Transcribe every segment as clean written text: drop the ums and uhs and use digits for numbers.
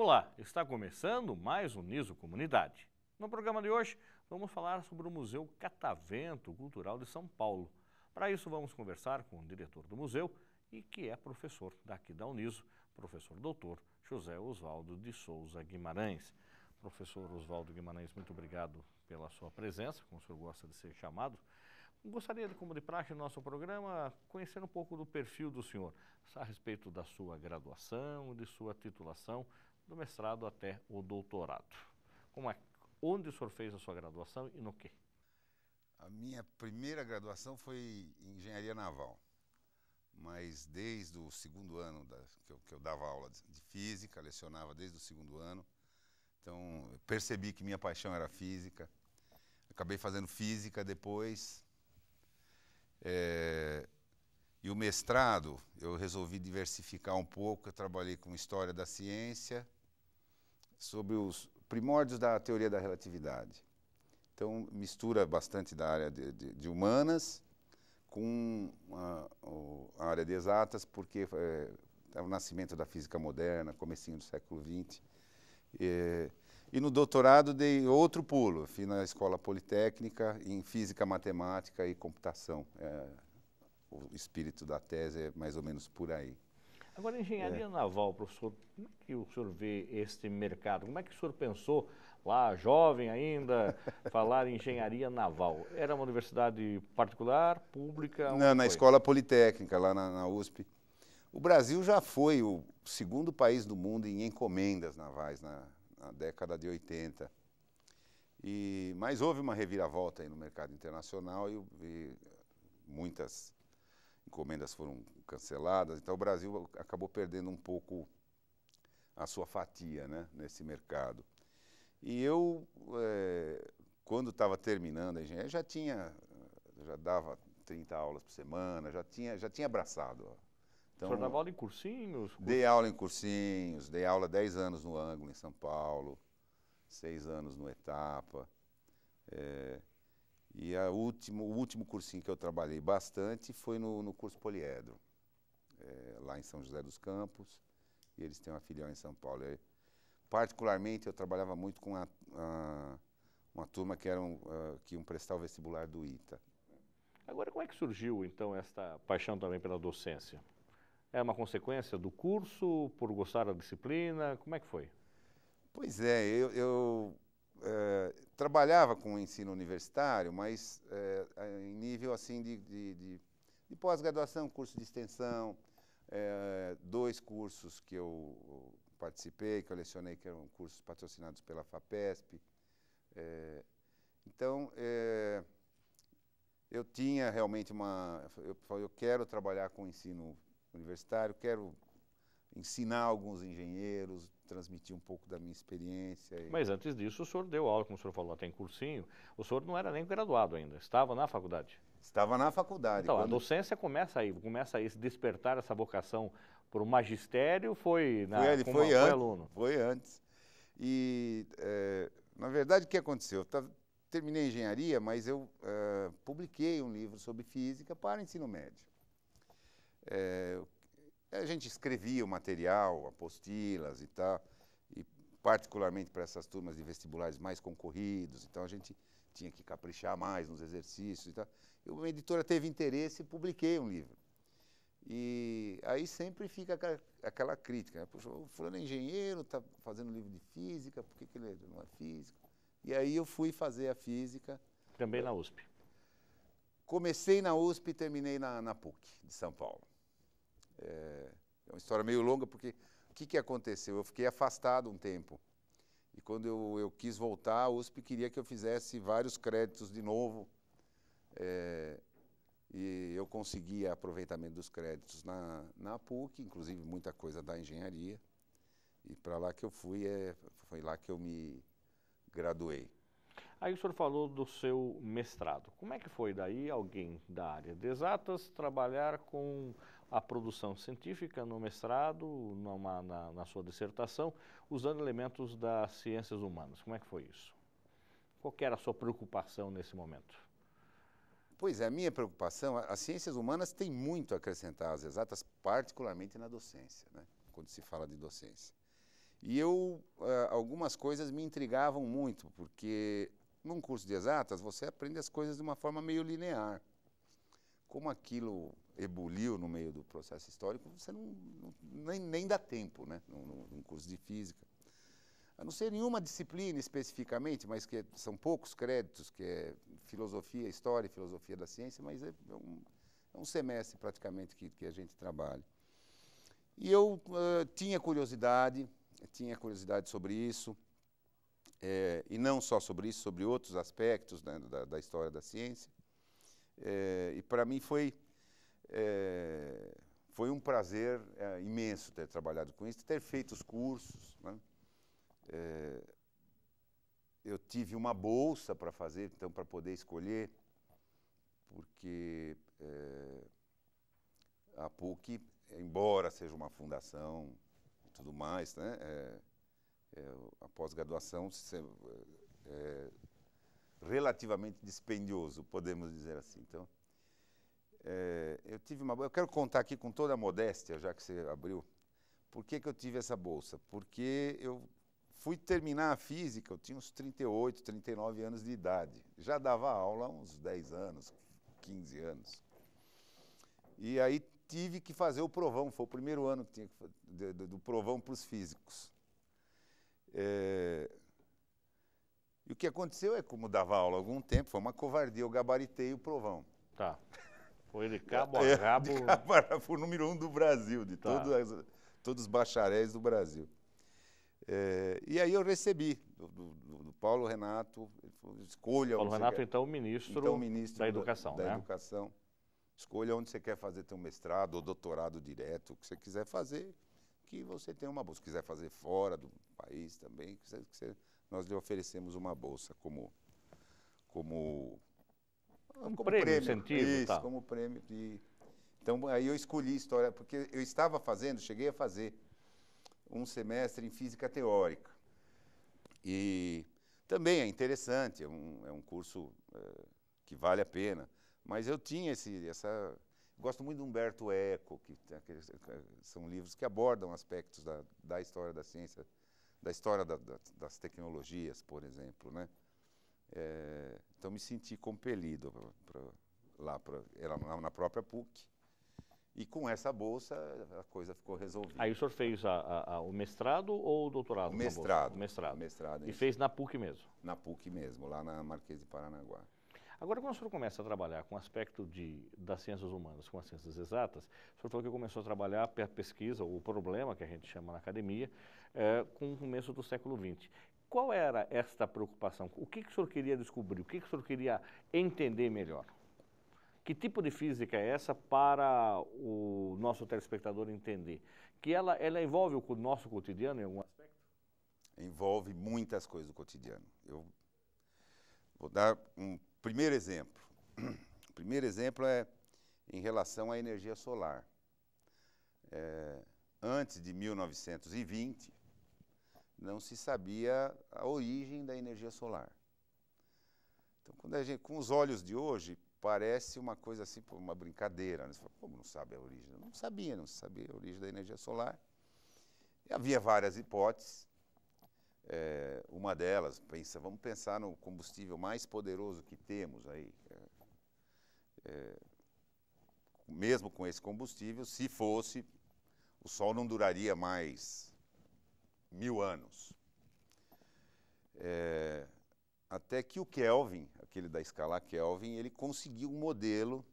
Olá, está começando mais um Niso Comunidade. No programa de hoje, vamos falar sobre o Museu Catavento Cultural de São Paulo. Para isso, vamos conversar com o diretor do museu e que é professor daqui da Uniso, professor doutor José Oswaldo de Souza Guimarães. Professor Oswaldo Guimarães, muito obrigado pela sua presença, como o senhor gosta de ser chamado. Gostaria, como de praxe no nosso programa, conhecer um pouco do perfil do senhor, a respeito da sua graduação, de sua titulação, do mestrado até o doutorado. Onde o senhor fez a sua graduação e no quê? A minha primeira graduação foi em engenharia naval, mas desde o segundo ano que eu dava aula de física, lecionava desde o segundo ano, então eu percebi que minha paixão era física, acabei fazendo física depois, e o mestrado eu resolvi diversificar um pouco, eu trabalhei com história da ciência, sobre os primórdios da teoria da relatividade. Então, mistura bastante da área de humanas com a área de exatas, porque é o nascimento da física moderna, comecinho do século XX. E no doutorado dei outro pulo, fui na Escola Politécnica em Física, Matemática e Computação. O espírito da tese é mais ou menos por aí. Agora, engenharia naval, professor, como é que o senhor vê este mercado? Como é que o senhor pensou, lá jovem ainda, falar em engenharia naval? Era uma universidade particular, pública? Não, na foi? Escola Politécnica, lá na USP. O Brasil já foi o segundo país do mundo em encomendas navais na década de 80. Mas houve uma reviravolta aí no mercado internacional e muitas encomendas foram canceladas, então o Brasil acabou perdendo um pouco a sua fatia, né, nesse mercado. E eu, quando estava terminando a engenharia, já dava 30 aulas por semana, já tinha abraçado. Então, o senhor dava aula em cursinhos? Dei aula em cursinhos, dei aula 10 anos no Ângulo, em São Paulo, 6 anos no Etapa. E o último cursinho que eu trabalhei bastante foi no curso Poliedro, lá em São José dos Campos, e eles têm uma filial em São Paulo. Particularmente, eu trabalhava muito com uma turma que iam prestar o vestibular do ITA. Agora, como é que surgiu, então, esta paixão também pela docência? É uma consequência do curso, por gostar da disciplina? Como é que foi? Pois é, eu trabalhava com o ensino universitário, mas em nível assim de pós-graduação, curso de extensão, 2 cursos que eu participei, que eu lecionei, que eram cursos patrocinados pela FAPESP. Então, eu tinha realmente eu quero trabalhar com o ensino universitário, quero ensinar alguns engenheiros, transmitir um pouco da minha experiência. Mas antes disso, o senhor deu aula, como o senhor falou, até em cursinho. O senhor não era nem graduado ainda, estava na faculdade. Estava na faculdade. Então, a docência começa aí, se despertar essa vocação para o magistério, foi aluno? Foi antes. E, na verdade, o que aconteceu? Terminei engenharia, mas eu publiquei um livro sobre física para ensino médio. A gente escrevia o material, apostilas e tal, e particularmente para essas turmas de vestibulares mais concorridos, então a gente tinha que caprichar mais nos exercícios e tal. E uma editora teve interesse e publiquei um livro. E aí sempre fica aquela crítica, né? Poxa, o fulano é engenheiro, está fazendo um livro de física, por que ele não é físico? E aí eu fui fazer a física. Também na USP? Comecei na USP e terminei na PUC, de São Paulo. É uma história meio longa, porque o que aconteceu? Eu fiquei afastado um tempo. E quando eu quis voltar, a USP queria que eu fizesse vários créditos de novo. E eu consegui aproveitamento dos créditos na PUC, inclusive muita coisa da engenharia. E para lá que eu fui, foi lá que eu me graduei. Aí o senhor falou do seu mestrado. Como é que foi daí alguém da área de exatas trabalhar com a produção científica no mestrado, na sua dissertação, usando elementos das ciências humanas? Como é que foi isso? Qual que era a sua preocupação nesse momento? Pois é, a minha preocupação, as ciências humanas têm muito a acrescentar às exatas, particularmente na docência, né? Quando se fala de docência. E algumas coisas me intrigavam muito, porque num curso de exatas você aprende as coisas de uma forma meio linear. Como aquilo ebuliu no meio do processo histórico, você nem dá tempo, né, num curso de física. A não ser nenhuma disciplina especificamente, mas que são poucos créditos, que é filosofia, história e filosofia da ciência, mas é um semestre praticamente que a gente trabalha. E eu tinha curiosidade sobre isso, e não só sobre isso, sobre outros aspectos, né, da história da ciência. E para mim foi um prazer imenso ter trabalhado com isso, ter feito os cursos, né? Eu tive uma bolsa para fazer, então, para poder escolher, porque a PUC, embora seja uma fundação e tudo mais, né, a pós-graduação é relativamente dispendioso, podemos dizer assim. Então, eu quero contar aqui com toda a modéstia, já que você abriu, por que eu tive essa bolsa? Porque eu fui terminar a física, eu tinha uns 38, 39 anos de idade. Já dava aula há uns 10 anos, 15 anos. E aí tive que fazer o provão, foi o primeiro ano que tinha do provão para os físicos. E o que aconteceu é, como dava aula há algum tempo, foi uma covardia, eu gabaritei o provão. Tá. Foi de cabo a rabo. De cabo a rabo, foi o número 1 do Brasil, de todos os bacharéis do Brasil. E aí eu recebi do Paulo Renato, escolha... Paulo Renato, então, ministro da Educação, da Educação. Escolha onde você quer fazer teu mestrado ou doutorado direto, o que você quiser fazer, que você tenha uma bolsa. Se quiser fazer fora do país também, nós lhe oferecemos uma bolsa como prêmio, incentivo. Isso, tá. como prêmio. Então, aí eu escolhi história, porque eu cheguei a fazer um semestre em física teórica. E também é interessante, é um curso que vale a pena. Mas eu tinha gosto muito de Humberto Eco, são livros que abordam aspectos da história da ciência, da história das tecnologias, por exemplo, né? Então me senti compelido era na própria PUC. E com essa bolsa, a coisa ficou resolvida. Aí o senhor fez o mestrado ou o doutorado? O mestrado. O mestrado. Mestrado. E fez na PUC mesmo? Na PUC mesmo, lá na Marquês de Paranaguá. Agora, quando o senhor começa a trabalhar com o aspecto das ciências humanas, com as ciências exatas, o senhor falou que começou a trabalhar a pesquisa, o problema que a gente chama na academia, com o começo do século XX. Qual era esta preocupação? O que o senhor queria descobrir? O que o senhor queria entender melhor? Que tipo de física é essa para o nosso telespectador entender? Que ela envolve o nosso cotidiano em algum aspecto? Envolve muitas coisas do cotidiano. Eu vou dar um primeiro exemplo. O primeiro exemplo é em relação à energia solar. Antes de 1920, não se sabia a origem da energia solar. Então, com os olhos de hoje, parece uma coisa assim, uma brincadeira. Você fala, como não sabe a origem? Não se sabia a origem da energia solar. E havia várias hipóteses. Uma delas, vamos pensar no combustível mais poderoso que temos aí. Mesmo com esse combustível, se fosse, o Sol não duraria mais 1000 anos. Até que o Kelvin, aquele da escala Kelvin, ele conseguiu um modelo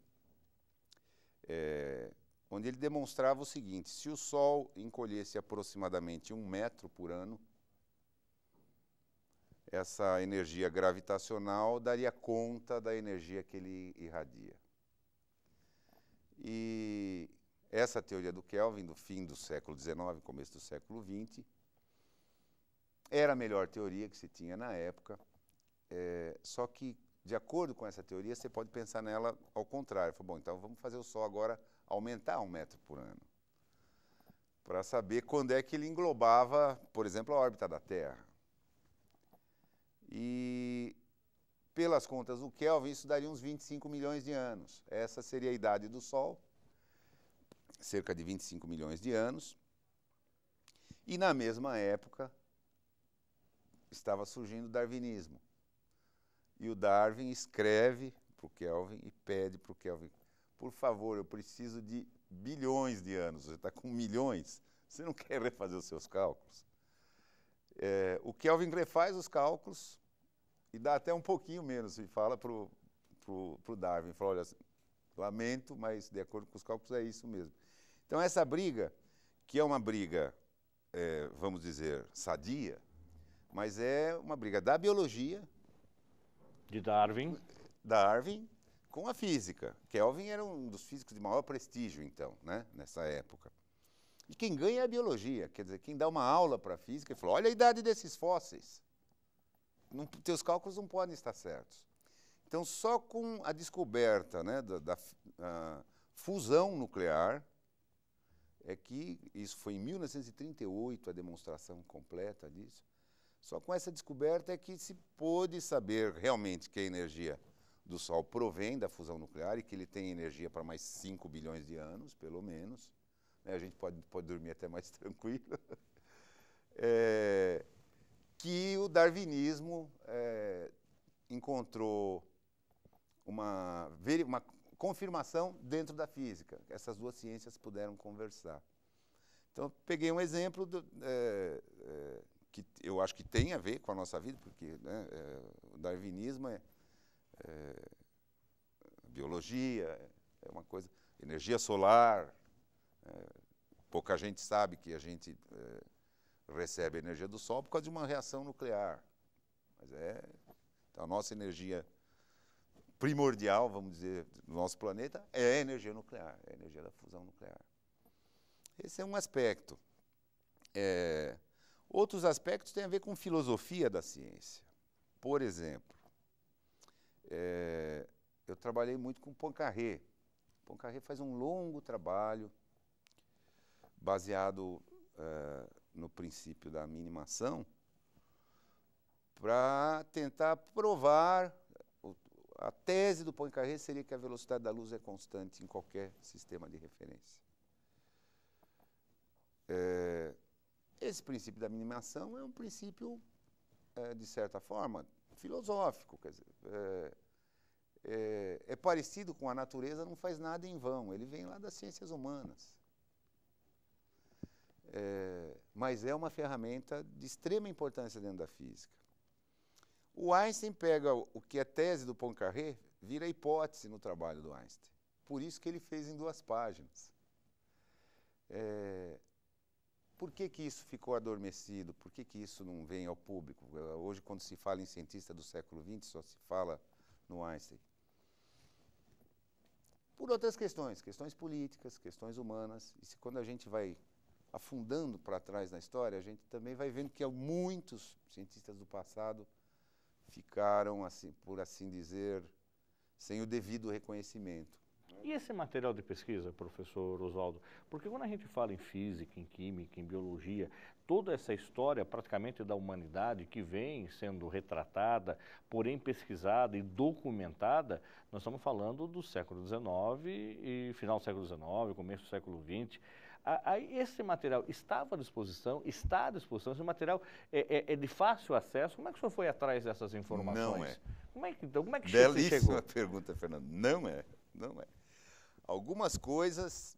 onde ele demonstrava o seguinte: se o Sol encolhesse aproximadamente 1 metro por ano, essa energia gravitacional daria conta da energia que ele irradia. E essa teoria do Kelvin, do fim do século XIX, começo do século XX, era a melhor teoria que se tinha na época. Só que, de acordo com essa teoria, você pode pensar nela ao contrário. Bom, então vamos fazer o Sol agora aumentar 1 metro por ano, para saber quando é que ele englobava, por exemplo, a órbita da Terra. E, pelas contas do Kelvin, isso daria uns 25 milhões de anos. Essa seria a idade do Sol, cerca de 25 milhões de anos. E na mesma época estava surgindo o darwinismo. E o Darwin escreve para o Kelvin e pede para o Kelvin, por favor, eu preciso de bilhões de anos, você está com milhões, você não quer refazer os seus cálculos? O Kelvin refaz os cálculos e dá até um pouquinho menos, e fala para o Darwin, fala, olha, lamento, mas de acordo com os cálculos é isso mesmo. Então essa briga, que é uma briga, vamos dizer, sadia, mas é uma briga da biologia, de Darwin, com a física. Kelvin era um dos físicos de maior prestígio, então, né, nessa época. E quem ganha é a biologia, quer dizer, quem dá uma aula para a física e fala, olha a idade desses fósseis. Teus cálculos não podem estar certos. Então, só com a descoberta, né, da fusão nuclear, é que, isso foi em 1938, a demonstração completa disso, só com essa descoberta é que se pôde saber realmente que a energia do Sol provém da fusão nuclear e que ele tem energia para mais 5 bilhões de anos, pelo menos. A gente pode dormir até mais tranquilo. Que o darwinismo encontrou uma confirmação dentro da física. Essas duas ciências puderam conversar. Então, eu peguei um exemplo que eu acho que tem a ver com a nossa vida, porque, né, o darwinismo biologia, é uma coisa, energia solar, pouca gente sabe que a gente recebe a energia do Sol por causa de uma reação nuclear, mas então a nossa energia primordial, vamos dizer, do nosso planeta é a energia nuclear, é a energia da fusão nuclear. Esse é um aspecto. Outros aspectos têm a ver com filosofia da ciência. Por exemplo, eu trabalhei muito com Poincaré. Poincaré faz um longo trabalho baseado no princípio da minimação para tentar provar. A tese do Poincaré seria que a velocidade da luz é constante em qualquer sistema de referência. Esse princípio da minimação é um princípio, de certa forma, filosófico. Quer dizer, é parecido com a natureza, não faz nada em vão. Ele vem lá das ciências humanas. Mas é uma ferramenta de extrema importância dentro da física. O Einstein pega o que é tese do Poincaré, vira hipótese no trabalho do Einstein. Por isso que ele fez em 2 páginas. Por que isso ficou adormecido? Por que isso não vem ao público? Hoje, quando se fala em cientista do século XX, só se fala no Einstein. Por outras questões políticas, questões humanas. E quando a gente vai afundando para trás na história, a gente também vai vendo que muitos cientistas do passado ficaram, assim, por assim dizer, sem o devido reconhecimento. E esse material de pesquisa, professor Oswaldo? Porque quando a gente fala em física, em química, em biologia, toda essa história praticamente da humanidade que vem sendo retratada, porém pesquisada e documentada, nós estamos falando do século XIX e final do século XIX, começo do século XX. Esse material estava à disposição, está à disposição, esse material é de fácil acesso. Como é que o senhor foi atrás dessas informações? Não é. Como é que chegou? Belíssima pergunta, Fernando. Não é. Algumas coisas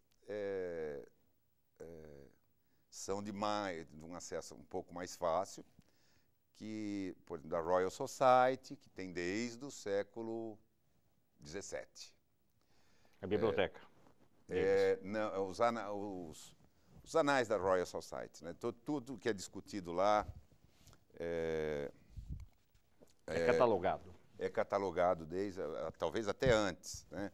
são de um acesso um pouco mais fácil, que, por exemplo, da Royal Society, que tem desde o século XVII. A biblioteca. Não, os anais da Royal Society, né? Tudo que é discutido lá é catalogado. É catalogado desde, talvez até antes, né?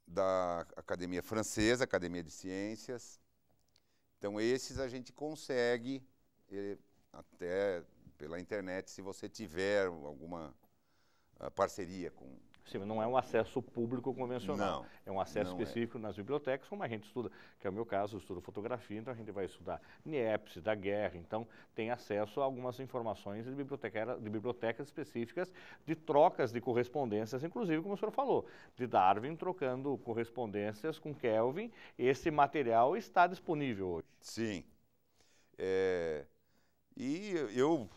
Da Academia Francesa, Academia de Ciências. Então, esses a gente consegue até pela internet, se você tiver alguma parceria com Sim, mas não é um acesso público convencional. Não, É um acesso não específico nas bibliotecas, como a gente estuda, que é o meu caso, eu estudo fotografia, então a gente vai estudar NIEPS, da guerra, então tem acesso a algumas informações de bibliotecas específicas, de trocas de correspondências, inclusive, como o senhor falou, de Darwin trocando correspondências com Kelvin. Esse material está disponível hoje. Sim. E eu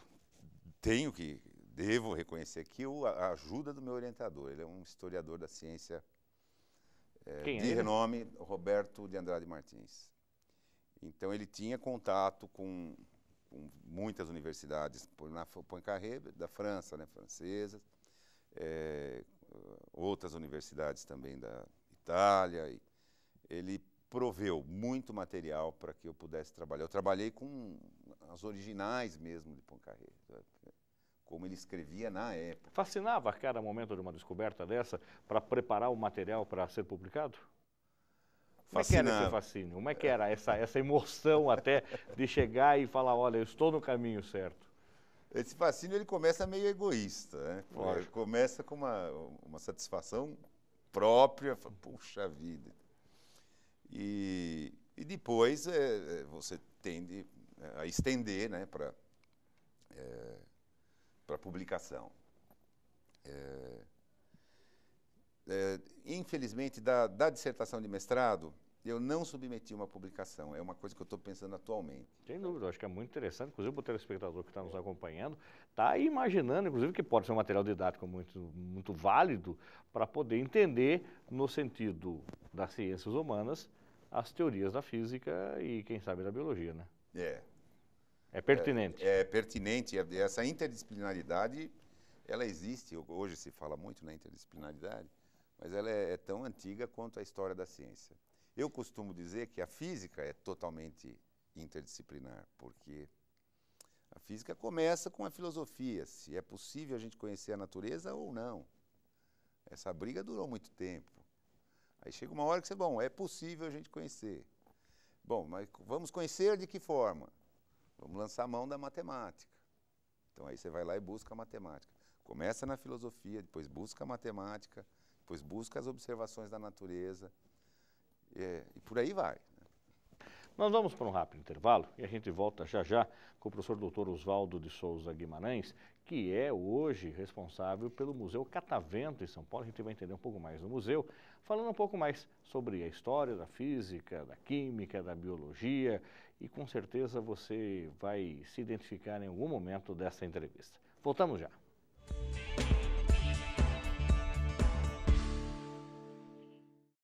devo reconhecer aqui a ajuda do meu orientador. Ele é um historiador da ciência Quem é de ele? renome, Roberto de Andrade Martins. Então ele tinha contato com muitas universidades, na Poincaré, da França, né, francesas, outras universidades também da Itália. E ele proveu muito material para que eu pudesse trabalhar. Eu trabalhei com as originais mesmo de Poincaré, como ele escrevia na época. Fascinava a cada momento de uma descoberta dessa para preparar o material para ser publicado? Como é que era esse fascínio? Como é que era essa emoção até de chegar e falar, olha, eu estou no caminho certo? Esse fascínio ele começa meio egoísta, né? Ele começa com uma satisfação própria, puxa vida. E depois você tende a estender, né, para publicação. Infelizmente, da dissertação de mestrado, eu não submeti uma publicação. É uma coisa que eu estou pensando atualmente. Sem dúvida, eu acho que é muito interessante, inclusive para o telespectador que está nos acompanhando, está imaginando, inclusive, que pode ser um material didático muito, muito válido para poder entender, no sentido das ciências humanas, as teorias da física e, quem sabe, da biologia, né? É pertinente. É pertinente. Essa interdisciplinaridade, ela existe. Hoje se fala muito na interdisciplinaridade, mas ela é tão antiga quanto a história da ciência. Eu costumo dizer que a física é totalmente interdisciplinar, porque a física começa com a filosofia, se é possível a gente conhecer a natureza ou não. Essa briga durou muito tempo. Aí chega uma hora que você, bom, é possível a gente conhecer. Bom, mas vamos conhecer de que forma? Vamos lançar a mão da matemática. Então aí você vai lá e busca a matemática. Começa na filosofia, depois busca a matemática, depois busca as observações da natureza, e por aí vai. Nós vamos para um rápido intervalo e a gente volta já já com o professor Dr. Oswaldo de Souza Guimarães, que é hoje responsável pelo Museu Catavento em São Paulo. A gente vai entender um pouco mais do museu, falando um pouco mais sobre a história da física, da química, da biologia, e com certeza você vai se identificar em algum momento dessa entrevista. Voltamos já.